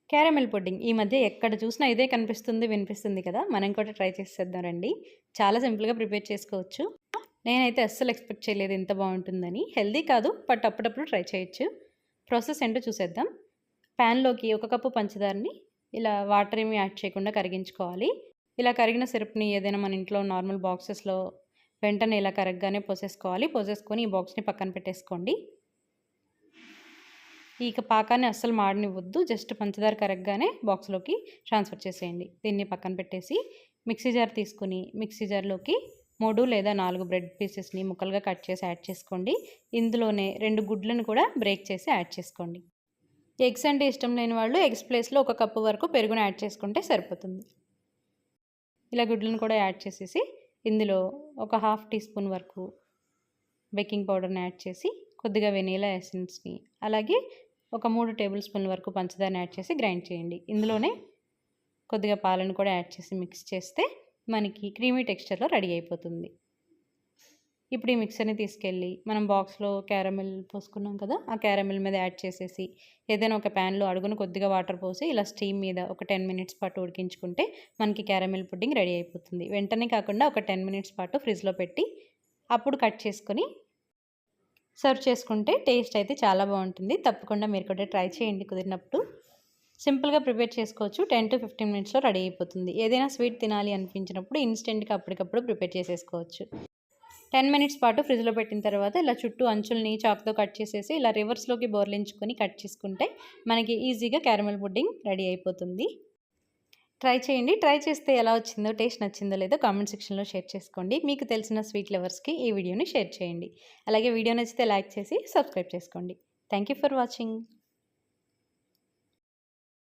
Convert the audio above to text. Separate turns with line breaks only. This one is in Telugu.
క్యారమెల్ పుడ్డింగ్ ఈ మధ్య ఎక్కడ చూసినా ఇదే కనిపిస్తుంది, వినిపిస్తుంది కదా! మనం కూడా ట్రై చేసేద్దాం రండి. చాలా సింపుల్‌గా ప్రిపేర్ చేసుకోవచ్చు. నేనైతే అస్సలు ఎక్స్‌పెక్ట్ చేయలేదు ఇంత బావుంటుందని. హెల్తీ కాదు, బట్ అప్పుడప్పుడు ట్రై చేయొచ్చు. ప్రాసెస్ ఏంటో చూసేద్దాం. ప్యాన్‌లోకి ఒక కప్పు పంచదారని ఇలా వాటర్ ఏమి యాడ్ చేయకుండా కరిగించుకోవాలి. ఇలా కరిగిన సిరప్‌ని ఏదైనా మన ఇంట్లో నార్మల్ బాక్సెస్‌లో వెంటనే ఇలా కరగ్గానే పోసేసుకోవాలి. పోసేసుకొని ఈ బాక్స్‌ని పక్కన పెట్టేసుకోండి. ఇక పాకాన్ని అస్సలు మాడనివ్వద్దు. జస్ట్ పంచదార కరగ్గానే బాక్స్‌లోకి ట్రాన్స్‌ఫర్ చేసేయండి. దీన్ని పక్కన పెట్టేసి మిక్సీ జార్ తీసుకొని మిక్సీ జార్‌లోకి 3 లేదా 4 బ్రెడ్ పీసెస్‌ని ముక్కలుగా కట్ చేసి యాడ్ చేసుకోండి. ఇందులోనే 2 గుడ్లను కూడా బ్రేక్ చేసి యాడ్ చేసుకోండి. ఎగ్స్ అంటే ఇష్టం లేని వాళ్ళు ఎగ్స్ ప్లేస్‌లో ఒక కప్పు వరకు పెరుగును యాడ్ చేసుకుంటే సరిపోతుంది. ఇలా గుడ్లను కూడా యాడ్ చేసేసి ఇందులో ఒక హాఫ్ టీ స్పూన్ వరకు బేకింగ్ పౌడర్‌ని యాడ్ చేసి కొద్దిగా వెనిలా ఎసెన్స్‌ని అలాగే ఒక 3 టేబుల్ స్పూన్ల వరకు పంచదారని యాడ్ చేసి గ్రైండ్ చేయండి. ఇందులోనే కొద్దిగా పాలను కూడా యాడ్ చేసి మిక్స్ చేస్తే మనకి క్రీమీ టెక్స్చర్‌లో రెడీ అయిపోతుంది. ఇప్పుడు ఈ మిక్సర్‌ని తీసుకెళ్ళి మనం బాక్స్‌లో క్యారమెల్ పోసుకున్నాం కదా! ఆ క్యారమెల్ మీద యాడ్ చేసేసి ఏదైనా ఒక ప్యాన్‌లో అడుగున కొద్దిగా వాటర్ పోసి ఇలా స్టీమ్ మీద ఒక 10 మినిట్స్ పాటు ఉడికించుకుంటే మనకి క్యారమెల్ పుడ్డింగ్ రెడీ అయిపోతుంది. వెంటనే కాకుండా ఒక 10 మినిట్స్ పాటు ఫ్రిడ్జ్‌లో పెట్టి అప్పుడు కట్ చేసుకొని సర్వ్ చేసుకుంటే టేస్ట్ అయితే చాలా బాగుంటుంది. తప్పకుండా మీరు కూడా ట్రై చేయండి కుదిరినప్పుడు. సింపుల్‌గా ప్రిపేర్ చేసుకోవచ్చు. 10-15 మినిట్స్‌లో రెడీ అయిపోతుంది. ఏదైనా స్వీట్ తినాలి అనిపించినప్పుడు ఇన్‌స్టెంట్‌గా అప్పటికప్పుడు ప్రిపేర్ చేసేసుకోవచ్చు. 10 మినిట్స్ పాటు ఫ్రిడ్జ్‌లో పెట్టిన తర్వాత ఇలా చుట్టూ అంచుల్ని చాక్‌తో కట్ చేసేసి ఇలా రివర్స్‌లోకి బోర్లించుకొని కట్ చేసుకుంటే మనకి ఈజీగా క్యారమెల్ పుడ్డింగ్ రెడీ అయిపోతుంది. ట్రై చేయండి. ట్రై చేస్తే ఎలా వచ్చిందో, టేస్ట్ నచ్చిందో లేదో కామెంట్ సెక్షన్‌లో షేర్ చేసుకోండి. మీకు తెలిసిన స్వీట్ లవర్స్‌కి ఈ వీడియోని షేర్ చేయండి. అలాగే వీడియో నచ్చితే లైక్ చేసి సబ్స్క్రైబ్ చేసుకోండి. Thank you for watching.